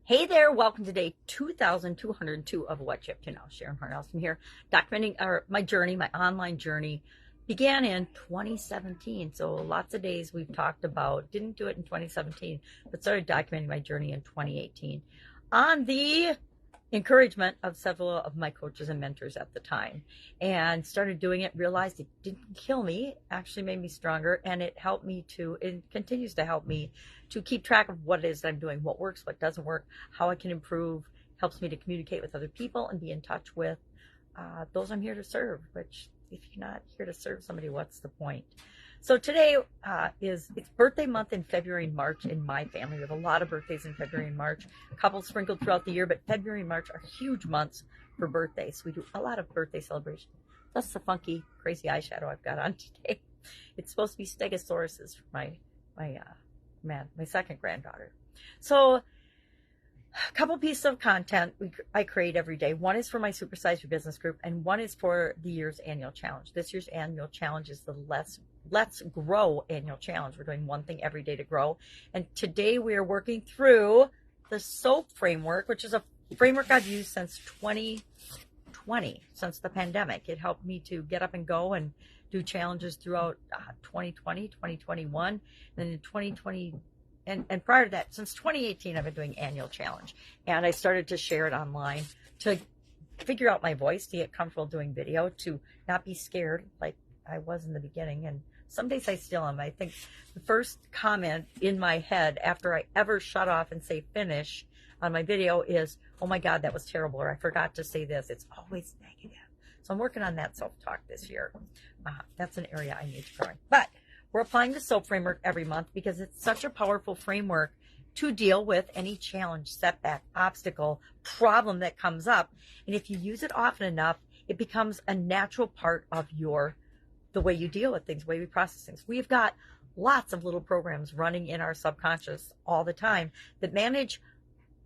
Hey there, welcome to day 2202 of What You Have to Know. Sharon Horne-Ellstrom here, documenting my journey, my online journey. Began in 2017, so lots of days we've talked about. Didn't do it in 2017, but started documenting my journey in 2018 on the encouragement of several of my coaches and mentors at the time, and started doing it. Realized it didn't kill me, actually made me stronger, and it helped me to, it continues to help me to keep track of what it is that I'm doing, what works, what doesn't work, how I can improve. Helps me to communicate with other people and be in touch with those I'm here to serve, which if you're not here to serve somebody, what's the point? So today it's birthday month in February and March in my family. We have a lot of birthdays in February and March, a couple sprinkled throughout the year, but February and March are huge months for birthdays. We do a lot of birthday celebrations. Plus the funky, crazy eyeshadow I've got on today. It's supposed to be Stegosauruses for my second granddaughter. So a couple pieces of content I create every day. One is for my Supersize Your Business group, and one is for the year's annual challenge. This year's annual challenge is the Let's Grow annual challenge. We're doing one thing every day to grow. And today we are working through the SOAP framework, which is a framework I've used since 2020, since the pandemic. It helped me to get up and go and do challenges throughout 2020, 2021, and in 2020. And prior to that, since 2018, I've been doing annual challenge. And I started to share it online to figure out my voice, to get comfortable doing video, to not be scared like I was in the beginning. And some days I still am. I think the first comment in my head after I ever shut off and say finish on my video is, oh my God, that was terrible, or I forgot to say this. It's always negative. So I'm working on that self-talk this year. That's an area I need to grow in. But we're applying the SOAP framework every month because it's such a powerful framework to deal with any challenge, setback, obstacle, problem that comes up. And if you use it often enough, it becomes a natural part of the way you deal with things, the way we process things. We've got lots of little programs running in our subconscious all the time that manage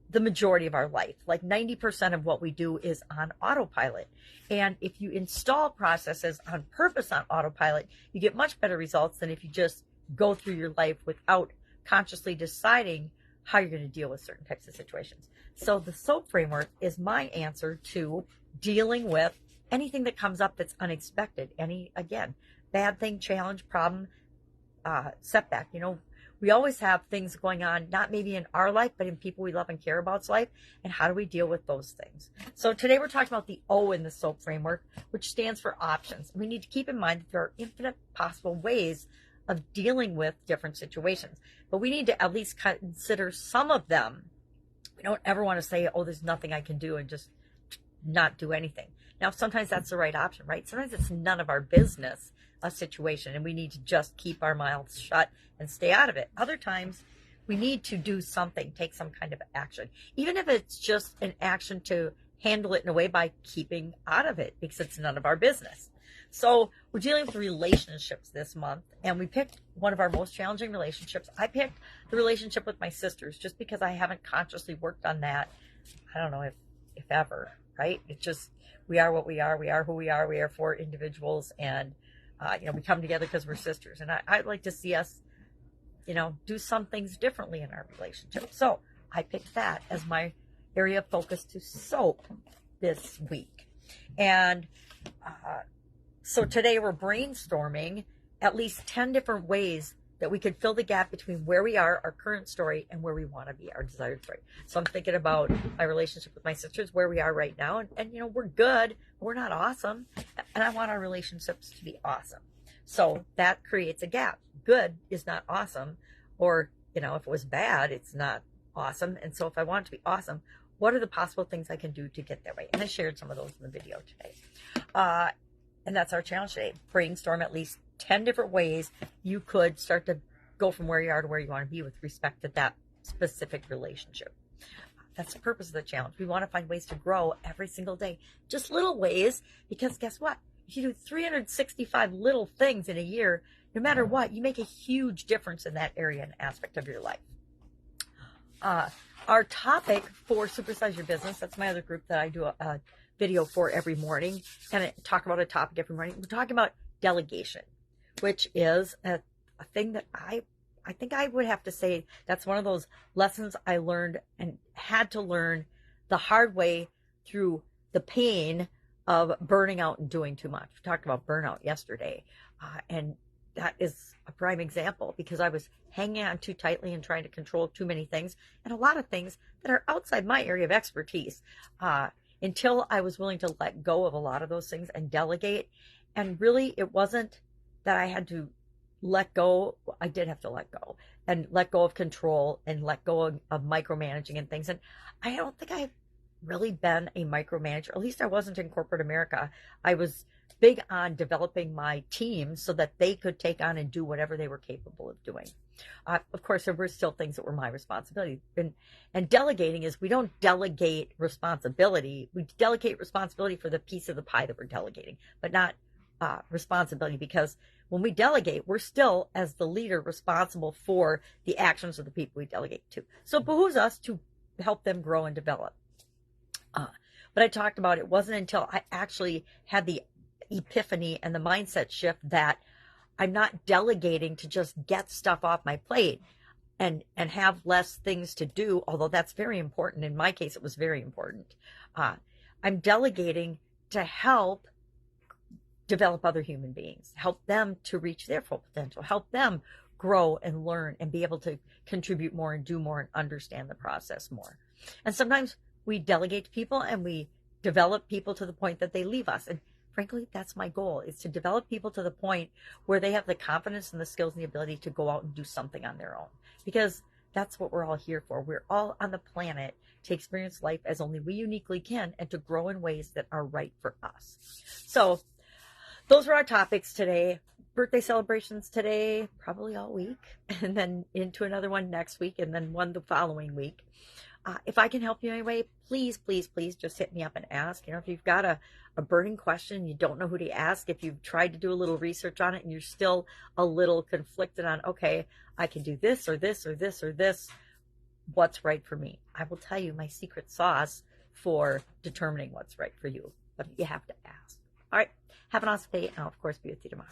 the majority of our life. Like 90% of what we do is on autopilot. And if you install processes on purpose on autopilot, you get much better results than if you just go through your life without consciously deciding how you're going to deal with certain types of situations. So the SOAP framework is my answer to dealing with anything that comes up that's unexpected. Any, again, bad thing, challenge, problem, setback. We always have things going on, not maybe in our life, but in people we love and care about's life. And how do we deal with those things? So today we're talking about the O in the SOAP framework, which stands for options. We need to keep in mind that there are infinite possible ways of dealing with different situations, but we need to at least consider some of them. We don't ever want to say, oh, there's nothing I can do and just not do anything. Now, sometimes that's the right option, right? Sometimes it's none of our business, a situation, and we need to just keep our mouths shut and stay out of it. Other times we need to do something, take some kind of action, even if it's just an action to handle it in a way by keeping out of it because it's none of our business. So we're dealing with relationships this month, and we picked one of our most challenging relationships. I picked the relationship with my sisters just because I haven't consciously worked on that. I don't know if ever, right? It just, we are what we are. We are who we are. We are four individuals, and we come together because we're sisters. And I'd like to see us, do some things differently in our relationship. So I picked that as my area of focus to SOAP this week. And so today we're brainstorming at least 10 different ways that we could fill the gap between where we are, our current story, and where we want to be, our desired story. So I'm thinking about my relationship with my sisters, where we are right now. And we're good. We're not awesome. And I want our relationships to be awesome. So that creates a gap. Good is not awesome. Or, if it was bad, it's not awesome. And so if I want it to be awesome, what are the possible things I can do to get that way? And I shared some of those in the video today. And that's our challenge today. Brainstorm at least 10 different ways you could start to go from where you are to where you want to be with respect to that specific relationship. That's the purpose of the challenge. We want to find ways to grow every single day. Just little ways, because guess what? If you do 365 little things in a year, no matter what, you make a huge difference in that area and aspect of your life. Our topic for Supersize Your Business, that's my other group that I do a video for every morning, and I talk about a topic every morning. We're talking about delegation, which is a thing that I I think I would have to say that's one of those lessons I learned and had to learn the hard way through the pain of burning out and doing too much. We talked about burnout yesterday, and that is a prime example because I was hanging on too tightly and trying to control too many things and a lot of things that are outside my area of expertise, until I was willing to let go of a lot of those things and delegate. And really, it wasn't that I had to let go. I did have to let go and let go of control and let go of micromanaging and things. And I don't think I've really been a micromanager. At least I wasn't in corporate America. I was big on developing my team so that they could take on and do whatever they were capable of doing. Of course, there were still things that were my responsibility. And delegating is we don't delegate responsibility. We delegate responsibility for the piece of the pie that we're delegating, but not responsibility, because when we delegate, we're still, as the leader, responsible for the actions of the people we delegate to. So it behooves us to help them grow and develop. But I talked about it wasn't until I actually had the epiphany and the mindset shift that I'm not delegating to just get stuff off my plate and have less things to do, although that's very important. In my case, it was very important. I'm delegating to help develop other human beings, help them to reach their full potential, help them grow and learn and be able to contribute more and do more and understand the process more. And sometimes we delegate to people and we develop people to the point that they leave us. And frankly, that's my goal, is to develop people to the point where they have the confidence and the skills and the ability to go out and do something on their own. Because that's what we're all here for. We're all on the planet to experience life as only we uniquely can and to grow in ways that are right for us. So those were our topics today. Birthday celebrations today, probably all week, and then into another one next week, and then one the following week. If I can help you anyway, please, please, please just hit me up and ask. You know, if you've got a burning question, you don't know who to ask, if you've tried to do a little research on it and you're still a little conflicted on, okay, I can do this or this or this or this, what's right for me? I will tell you my secret sauce for determining what's right for you, but you have to ask. All right, have an awesome day, and I'll, of course, be with you tomorrow.